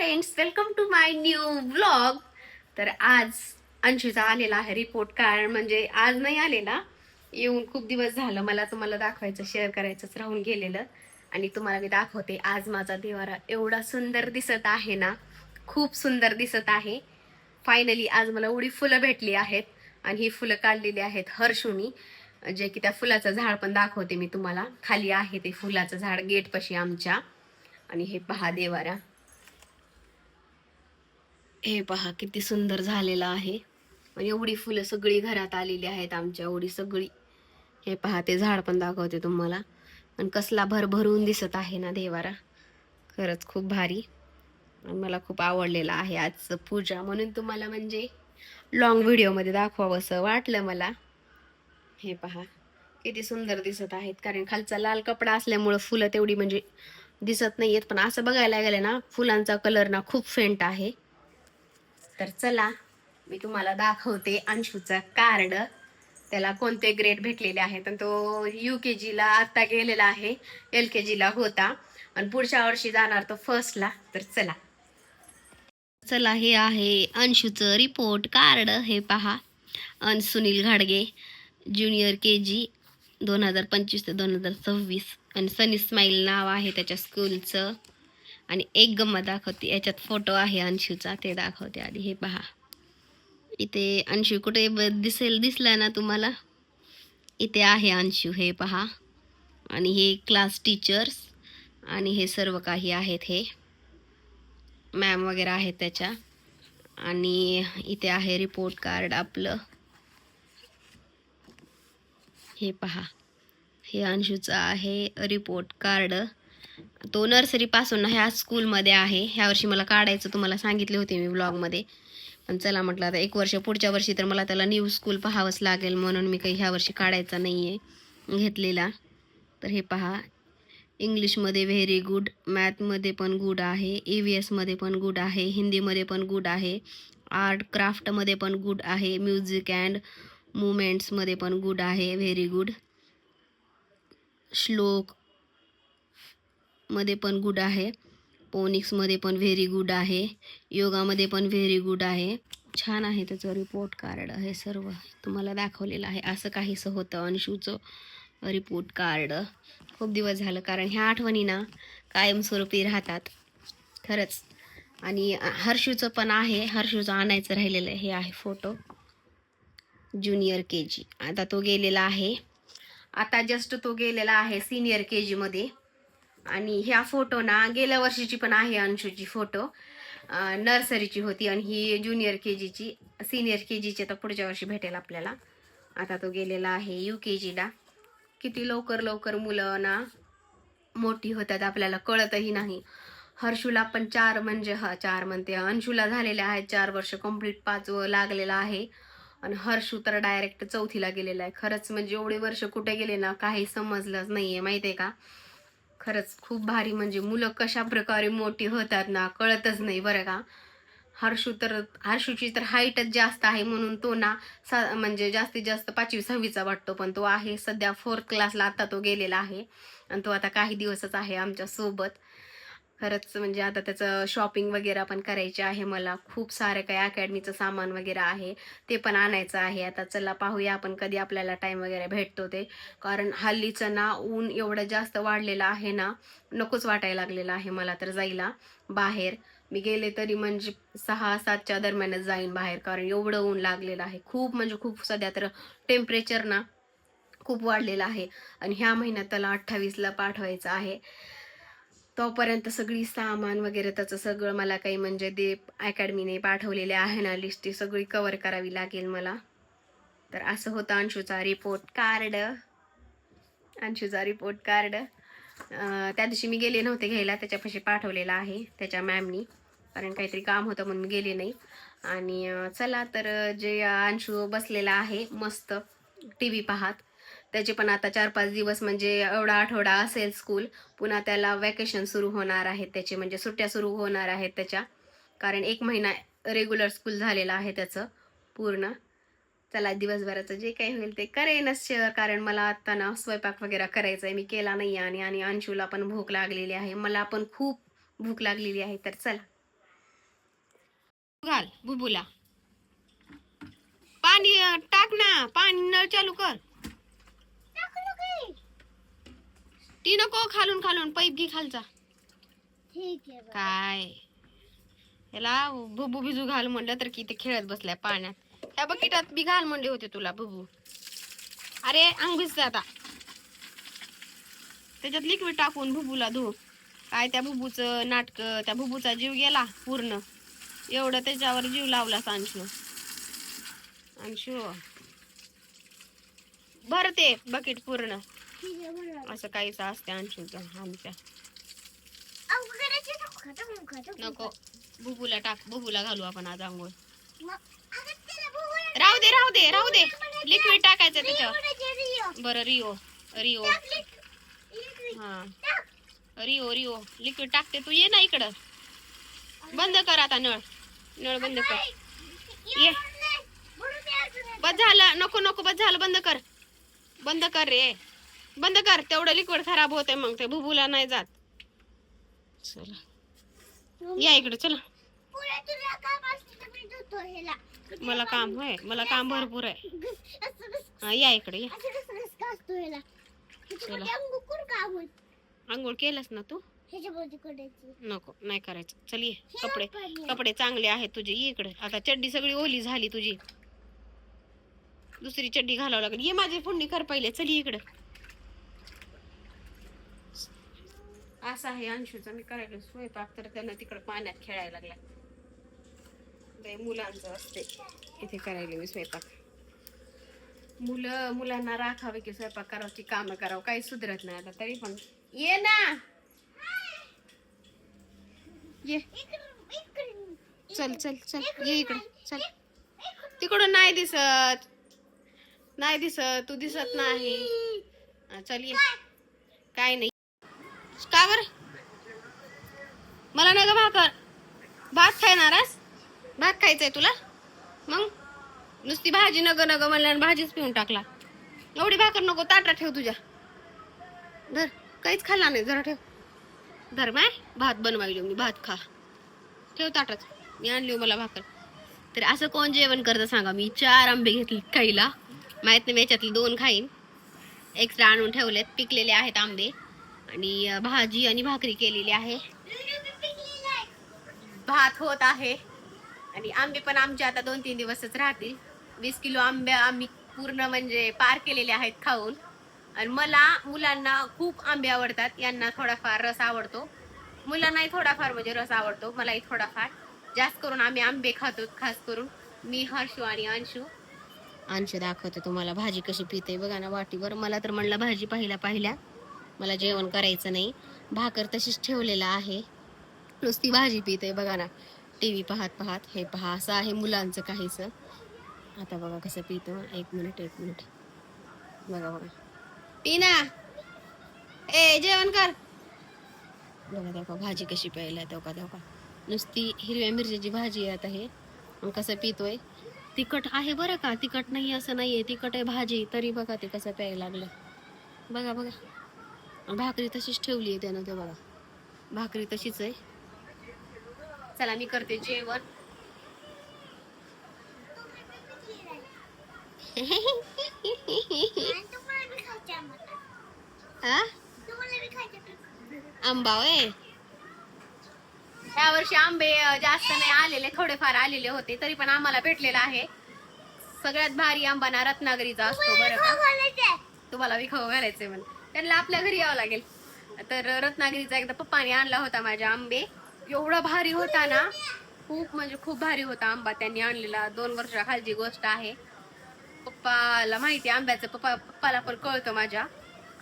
Friends, welcome to my new vlog. तर आज अंशूचा आलेला आहे रिपोर्ट कार्ड. म्हणजे आज नाही आलेला, येऊन खूप दिवस झालं. मला तुम्हाला दाखवायचं, शेअर करायचंच राहून गेलेलं. आणि तुम्हाला मी दाखवते. आज माझा देवारा एवढा सुंदर दिसत आहे ना, खूप सुंदर दिसत आहे. फायनली आज मला एवढी फुलं भेटली आहेत. आणि ही फुलं काढलेली आहेत हर्षूनी. जे की त्या फुलाचं झाड पण दाखवते मी तुम्हाला. खाली आहे ते फुलाचं झाड गेट पाशी आमच्या. आणि हे पहा देवारा, हे पहा किती सुंदर झालेलं आहे. आणि एवढी फुलं सगळी घरात आलेली आहेत आमच्या, एवढी सगळी. हे पहा ते झाड पण दाखवते तुम्हाला. आणि कसला भरभरून दिसत आहे ना देवारा, खरंच खूप भारी. आणि मला खूप आवडलेलं आहे आजचं पूजा, म्हणून तुम्हाला म्हणजे लॉंग व्हिडिओमध्ये दाखवावं असं वाटलं मला. हे पहा किती सुंदर दिसत आहेत. कारण खालचा लाल कपडा असल्यामुळं फुलं तेवढी म्हणजे दिसत नाहीयेत, पण असं बघायला गेलं ना फुलांचा कलर ना खूप फेंट आहे. तर चला मी तुम्हाला दाखवते अंशूचा कार्ड. त्याला कोणते ग्रेड भेटलेले आहेत. आणि तो UKG आता गेलेला आहे, LKG होता आणि पुढच्या वर्षी जाणार तो फर्स्टला. तर चला चला हे आहे अंशूचं रिपोर्ट कार्ड. हे पहा, सुनील घाडगे, ज्युनियर KG 2025 ते 2026. आणि सनी स्माईल नाव आहे त्याच्या स्कूलचं. आणि एक गंमत दाखवते, याच्यात फोटो आहे अंशूचा, ते दाखवते आधी. हे पहा इथे अंशू कुठे दिसला ना तुम्हाला, इथे आहे अंशू. हे पहा. आणि हे क्लास टीचर्स आणि हे सर्व काही आहेत, हे मॅम वगैरे आहेत त्याच्या. आणि इथे आहे रिपोर्ट कार्ड आपलं. हे पहा, हे अंशूचं आहे रिपोर्ट कार्ड. तो नर्सरीपासून ह्या स्कूलमध्ये आहे. ह्या वर्षी मला काढायचं तुम्हाला सांगितले होते मी व्लॉगमध्ये, पण चला म्हटलं आता एक वर्ष पुढच्या वर्षी तर मला त्याला न्यू स्कूल पाहावंच लागेल, म्हणून मी काही ह्या वर्षी काढायचा नाही आहे घेतलेला. तर हे पहा, इंग्लिशमध्ये व्हेरी गुड, मॅथमध्ये पण गुड आहे, EVSमध्ये पण गुड आहे, हिंदीमध्ये पण गुड आहे, आर्ट क्राफ्टमध्ये पण गुड आहे, म्युझिक अँड मुवमेंट्समध्ये पण गुड आहे, व्हेरी गुड, श्लोक मध्ये पण गुड आहे, पोनिक्समध्ये पण व्हेरी गुड आहे, योगामध्ये पण व्हेरी गुड आहे. छान आहे त्याचं रिपोर्ट कार्ड. हे सर्व तुम्हाला दाखवलेलं आहे. असं काहीसं होतं अंशूचं रिपोर्ट कार्ड. खूप दिवस झालं, कारण ह्या आठवणी ना कायमस्वरूपी राहतात खरंच. आणि हर्षूचं पण आहे, हर्षूचं आणायचं राहिलेलं आहे. हे आहे फोटो, ज्युनियर KG. आता तो गेलेला आहे, आता जस्ट तो गेलेला आहे सिनियर KG मध्ये. आणि ह्या फोटो ना गेल्या वर्षीची पण आहे अंशूची फोटो, नर्सरीची होती. आणि ही ज्युनियर KGची, सिनियर KGची तर पुढच्या वर्षी भेटेल आपल्याला. आता तो गेलेला आहे UKG. किती लवकर लवकर मुलं ना मोठी होतात, आपल्याला कळतही नाही. हर्षूला पण 4 म्हणजे 4 म्हणते, अंशूला झालेले आहेत 4 वर्ष कंप्लीट, 5वं लागलेलं आहे. आणि हर्षू तर डायरेक्ट 4थीला गेलेला आहे. खरंच म्हणजे एवढे वर्ष कुठे गेले ना काही समजलंच नाहीये, माहितीये का. खरंच खूप भारी, म्हणजे मुलं कशा प्रकारे मोठी होतात ना कळतच नाही बरं का. हर्षूची तर हाईटच जास्त आहे, म्हणून तो ना म्हणजे जास्तीत जास्त 5वी-6वीचा वाटतो, पण तो आहे सध्या 4th क्लासला. आता तो गेलेला आहे आणि तो आता काही दिवसच आहे आमच्या सोबत. खरंच म्हणजे आता त्याचं शॉपिंग वगैरे पण करायची आहे मला. खूप सारं काही अकॅडमीचं सामान वगैरे आहे, ते पण आणायचं आहे. आता चला पाहूया आपण कधी आपल्याला टाइम वगैरे भेटतो ते. कारण हल्लीचं ना ऊन एवढं जास्त वाढलेलं आहे ना, नकोच वाटायला लागलेलं आहे मला तर जायला बाहेर. मी गेले तरी म्हणजे 6-7च्या दरम्यानच जाईन बाहेर, कारण एवढं ऊन लागलेलं आहे खूप, म्हणजे खूप. सध्या तर टेम्परेचर ना खूप वाढलेलं आहे. आणि ह्या महिन्यात त्याला 28ला पाठवायचं आहे. तोपर्यंत सगळी सामान वगैरे त्याचं सगळं मला काही म्हणजे ते अकॅडमीने पाठवलेले आहे ना लिस्ट, ती सगळी कव्हर करावी लागेल मला. तर असं होतं अंशूचा रिपोर्ट कार्ड. अंशूचा रिपोर्ट कार्ड त्या दिवशी मी गेले नव्हते घ्यायला, त्याच्यापाशी पाठवलेला आहे त्याच्या मॅमनी, कारण काहीतरी काम होतं म्हणून गेले नाही. आणि चला तर जे अंशू बसलेला आहे मस्त TV पाहत, त्याचे पण आता 4-5 दिवस म्हणजे एवढा आठवडा असेल स्कूल. पुन्हा त्याला वॅकेशन सुरू होणार आहेत त्याचे, म्हणजे सुट्ट्या सुरू होणार आहेत त्याच्या, कारण 1 महिना रेग्युलर स्कूल झालेलं आहे त्याचं पूर्ण. चला दिवसभराचं जे काही होईल ते करेनच शेअर, कारण मला आता ना स्वयंपाक वगैरे करायचा आहे, मी केला नाही. आणि अंशूला पण भूक लागलेली आहे, मला पण खूप भूक लागलेली आहे. तर चला घाल बुबूला पाणी टाक ना, पाणी नळ चालू कर. ती नको, खालून खालून पाईप घे खालचा. काय याला बुबू भिजू घाल म्हणलं तर किती खेळत बसलाय पाण्यात. त्या बकेटात बी घाल म्हणले होते तुला बुबू. अरे अंग भिजतं आता. त्याच्यात लिक्विड टाकून बुबूला धु. काय त्या बुबूचं नाटक, त्या बुबूचा जीव गेला पूर्ण. एवढं त्याच्यावर जीव लावला अंशू. अंशू भरते बकेट पूर्ण. असं काहीच असते अंशूचं आमच्या. नको, बुबूला टाक, बुबूला घालू आपण आज आंघोळ. राहू दे राहू दे राहू दे, लिक्विड टाकायचं त्याच्यावर. बरं रिओ रिओ हा रिओ रिओ लिक्विड टाकते. तू ये ना इकडं. बंद कर आता नळ. नळ बंद कर. ये बस झालं. नको नको बस झालं. बंद कर. बंद कर रे. बंद कर. तेवढं लिक्विड खराब होते मग ते बुबूला नाही जात. चला या इकडे चला. मला काम होय, मला काम भरपूर आहे. या इकडे या. चला आंघोळ केलंस ना तू. नको नाही करायचं. चल ये. कपडे कपडे चांगले आहेत तुझे. ये इकडे. आता चड्डी सगळी ओली झाली तुझी. दुसरी चड्डी घालावं लागेल. ये माझी फोडणी कर पहिले. चल इकडे. असं आहे अंशूचा. मी करायला स्वयंपाक तर त्यांना तिकडे पाण्यात खेळायला लागला. मुलांचं असते इथे करायला मी स्वयंपाक. मुलांना राखावे की स्वयंपाक करावची कामं करावं काही सुधरत नाही आता. तरी पण ये ना. ये चल चल चल ये इकडे. चल तिकडून नाही दिसत. नाही दिसत. तू दिसत नाही. चल ये. काय नाही का बर. मला नाही का भाकर. भात खाणारस. भात खायचंय तुला. मग नुसती भाजी नग नग म्हणल्या भाजीच पिऊन टाकला. एवढी भाकर नको. ताटा ठेव तुझ्या. धर. काहीच खाल्ला नाही. जरा ठेव. धर माय. भात बनवायलो मी. भात खा. ठेव ताटात. मी आणली मला भाकर. तर असं कोण जेवण करतं सांगा. मी 4 आंबे घेतले खायला. माहित नाही याच्यातले 2 खाईन. एक्स्ट्रा आणून ठेवलेत. पिकलेले आहेत आंबे. आणि भाजी आणि भाकरी केलेली आहे. भात होत आहे. आणि आंबे पण आमचे आता 2-3 दिवसच राहतील. 20 किलो आंबे आम्ही पूर्ण म्हणजे पार केलेले आहेत खाऊन. आणि मला मुलांना खूप आंबे आवडतात. यांना थोडाफार रस आवडतो. मुलांनाही थोडाफार म्हणजे रस आवडतो. मलाही थोडाफार. जास्त करून आम्ही आंबे खातो. खास करून मी, हर्षू आणि अंशू. अंशू दाखवतो तुम्हाला भाजी कशी पिते बघा ना वाटीवर. मला तर म्हणलं भाजी पाहिल्या मला जेवण करायचं नाही. भाकर तशीच ठेवलेला आहे. नुसती भाजी पिते बघा ना. टीव्ही पाहत पाहत. हे पहा असं आहे मुलांचं काहीच. आता बघा कसं पितो. एक मिनिट बघा बघा. टीना ए जेवण कर. बघा तेव्हा भाजी कशी प्यायला. तेव्हा नुसती हिरव्या मिरच्याची भाजी आहे. आता हे कसं पितोय. तिखट आहे बरं का. तिखट नाही असं नाहीये. तिखट आहे भाजी. तरी बघा ते कसं प्यायला लागलं. बघा बघा. भाकरी तशीच ठेवली आहे त्यानं. ते बघा भाकरी तशीच आहे. चला मी करते जेवण. आंबा होय. यावर्षी आंबे जास्त नाही आलेले. थोडेफार आलेले होते. तरी पण आम्हाला भेटलेला आहे. सगळ्यात भारी आंबा ना रत्नागिरीचा असतो बरं का. तुम्हाला विखाऊ घालायचंय म्हणून त्यांना आपल्या घरी यावं लागेल. तर रत्नागिरीचा एकदा पप्पाने आणला होता माझ्या आंबे. एवढा भारी होता ना. खूप म्हणजे खूप भारी होता आंबा त्यांनी आणलेला. 2 वर्षाखालची गोष्ट आहे. पप्पाला माहिती आंब्याचं. पप्पाला पण कळतं माझ्या.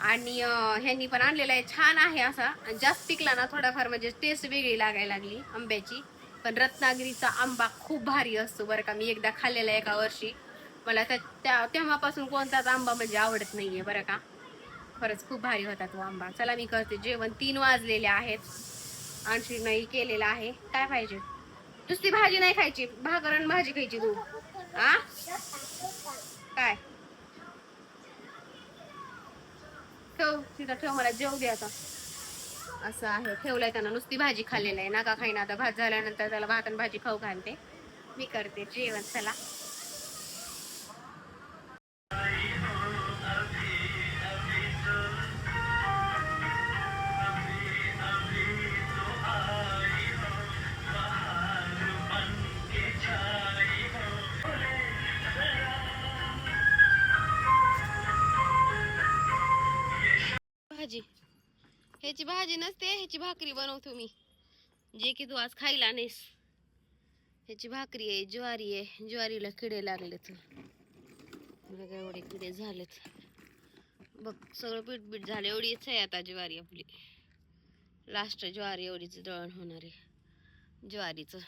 आणि ह्यांनी पण आणलेला आहे. छान आहे असा. जास्त पिकला ना थोडाफार म्हणजे टेस्ट वेगळी लागायला लागली आंब्याची. पण रत्नागिरीचा आंबा खूप भारी असतो बरं का. मी एकदा खाल्लेला एका वर्षी. मला तेव्हापासून कोणताच आंबा म्हणजे आवडत नाहीये बरं का. खरंच खूप भारी होता तो आंबा. चला मी करते जेवण. 3 वाजलेले आहेत. आणखी नाही केलेला आहे. काय पाहिजे. नुसती भाजी नाही खायची. भाकर आणि भाजी खायची तू. आ काय ठेव तिथं ठेव. मला जेव दे आता. असं आहे. ठेवलंय त्यानं. नुसती भाजी खाल्लेलं आहे. नका खाईना. आता भात झाल्यानंतर त्याला भात आणि भाजी खाऊ घालते. मी करते जेवण. चला. भाजी, ह्याची भाजी नसते, ह्याची भाकरी बनवतो मी, जे की तू आज खायला नाहीस. ह्याची भाकरी आहे, ज्वारी आहे. ज्वारीला किडे लागलेत बघा, एवढे किडे झालेत बघ. सगळं पीठ झालं. एवढीच आहे आता ज्वारी आपली. लास्ट ज्वारी एवढीच दळण होणार आहे ज्वारीचं.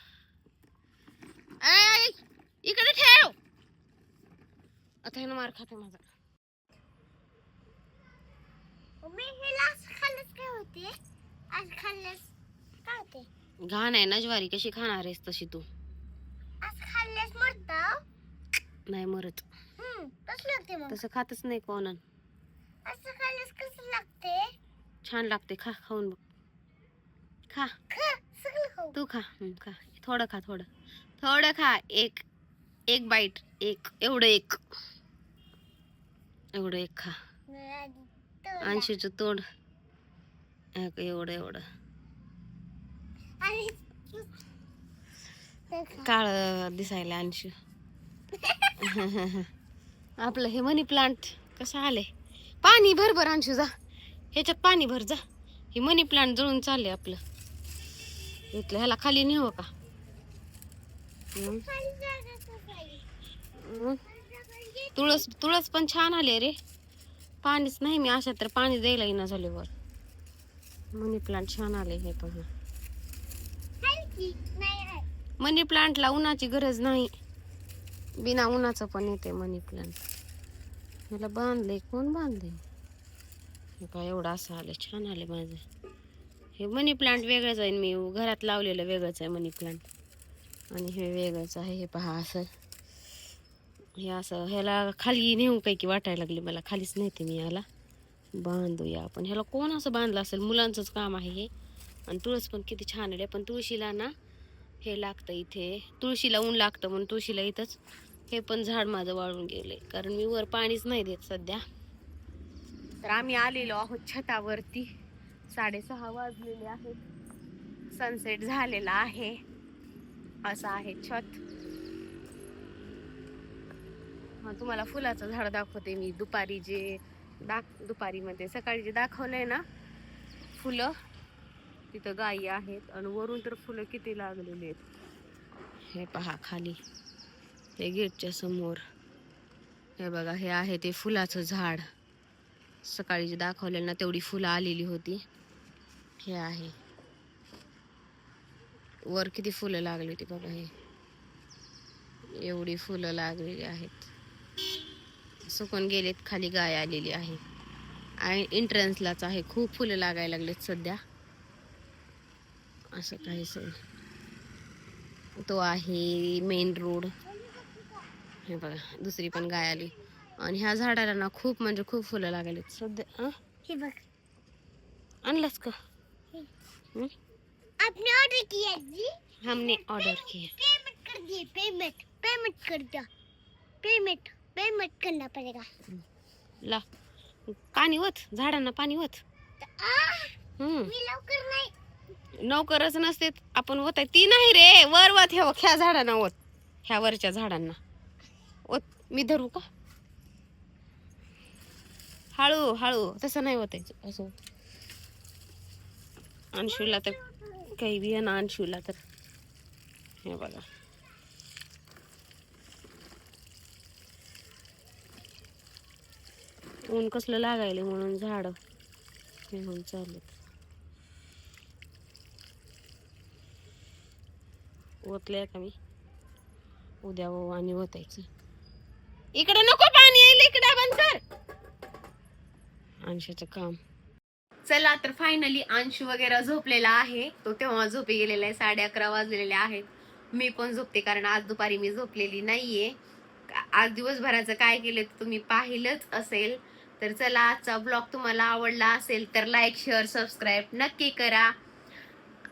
इकडे ठेव. आता ह्यानं मार खाते माझा. घाण आहे ना ज्वारी, कशी खाणार आहेस तशी तू? नाही मरत. तसं खातच नाही कोण. छान लागते. खा, खाऊन बघ. खा, तू खा. खा थोडं, खा थोडं थोडं खा. एक एक बाईट, एक एवढं, एवढं एक खा. अंशीचं तोंड एवढं एवढं काळ दिसायला अंशू. आपलं हे मनी प्लांट कसं आले. पाणी भर अंशू, जा ह्याच्यात पाणी भर जा. हे मनी प्लांट जळून चालले आपलं. इथलं ह्याला खाली नेऊ का? तुळस, तुळस पण छान आले रे. पाणीच नाही मी अशा तर पाणी द्यायला येईना झाले वर. मनी प्लांट छान आले हे पण. मनी प्लांटला उन्हाची गरज नाही, बिना उन्हाचं पण येते मनी प्लांट. मला बांधले, कोण बांधले? हे काय एवढं असं आले, छान आले माझे हे मनी प्लांट. वेगळंच आहे, मी घरात लावलेलं वेगळंच आहे मनी प्लांट, आणि हे वेगळंच आहे. हे पहा असं, हे असं. ह्याला खाली नेऊ काही की वाटायला लागली मला. खालीच नेते मी याला. बांधूया आपण ह्याला. कोण असं बांधलं असेल? मुलांचंच काम आहे हे. आणि तुळस पण किती छान आले. पण तुळशीला ना हे लागतं इथे, तुळशीला ऊन लागतं म्हणून तुळशीला इथंच. हे पण झाड माझं वाळून गेले, कारण मी वर पाणीच नाही देत सध्या. तर आम्ही आलेलो आहोत छतावरती. 6:30 वाजलेले आहेत. सनसेट झालेला आहे. असं आहे छत. हा, तुम्हाला फुलाचं झाड दाखवते मी. दुपारी जे दुपारी मध्ये सकाळी जे दाखवलंय ना फुलं, तिथं गायी आहेत. आणि वरून तर फुलं किती लागलेली आहेत. हे पहा खाली, ते गेटच्या समोर. हे बघा, हे आहे ते फुलाचं झाड. सकाळी जे दाखवलेलं ना तेवढी फुलं आलेली होती. हे आहे वर किती फुलं लागली होती बघा. हे एवढी फुलं लागलेली आहेत. सुकून गेलेत. खाली गाय आलेली आहे. आणि एंट्रन्सलाच आहे. खूप फुलं लागायला लागलेत सध्या. असं काहीच. तो आहे मेन रोड. हे बघा, दुसरी पण गाय आली. आणि ह्या झाडाला ना खूप म्हणजे खूप फुलं लागायला सध्या. आणलंस का? आपने ऑर्डर किया जी? हमने ऑर्डर किया. पेमेंट कर दिए. पेमेंट कर दिया. पेमेंट करना पड़ेगा. ला पाणी होत झाडांना, पाणी होत. मी लवकर नाही. नौकरच नसते आपण होत आहे ती नाही रे. वर वत हे ह्या झाडांना होत, ह्या वरच्या झाडांना ओत. मी धरू का? हळू हळू, तसं नाही होत असं. अंशूला तर काही बी ना, अंशूला तर हे बघा. ऊन कसलं लागायले म्हणून झाड हे होऊन चाललेत. ओतलंय का मी? उद्या आणि ओतायचं. इकडे नको पाणी येईल, इकडे बंद कर. अंशूचं काम. चला तर फायनली अंशू वगैरे झोपलेला आहे. तो तेव्हा झोपी गेलेला आहे. 11:30 वाजलेले आहेत. मी पण झोपते, कारण आज दुपारी मी झोपलेली नाहीये. आज दिवसभराचं काय केलं तुम्ही पाहिलंच असेल. तर चला, आजचा ब्लॉग तुम्हाला आवडला असेल तर लाईक, शेअर, सबस्क्राईब नक्की करा.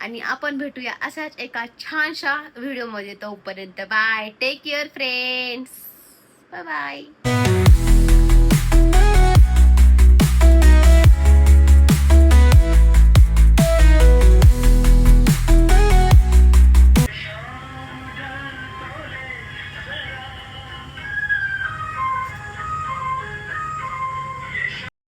आणि आपण भेटूया अशाच एका छानशा व्हिडिओमध्ये. तोपर्यंत bye, take care friends, bye bye.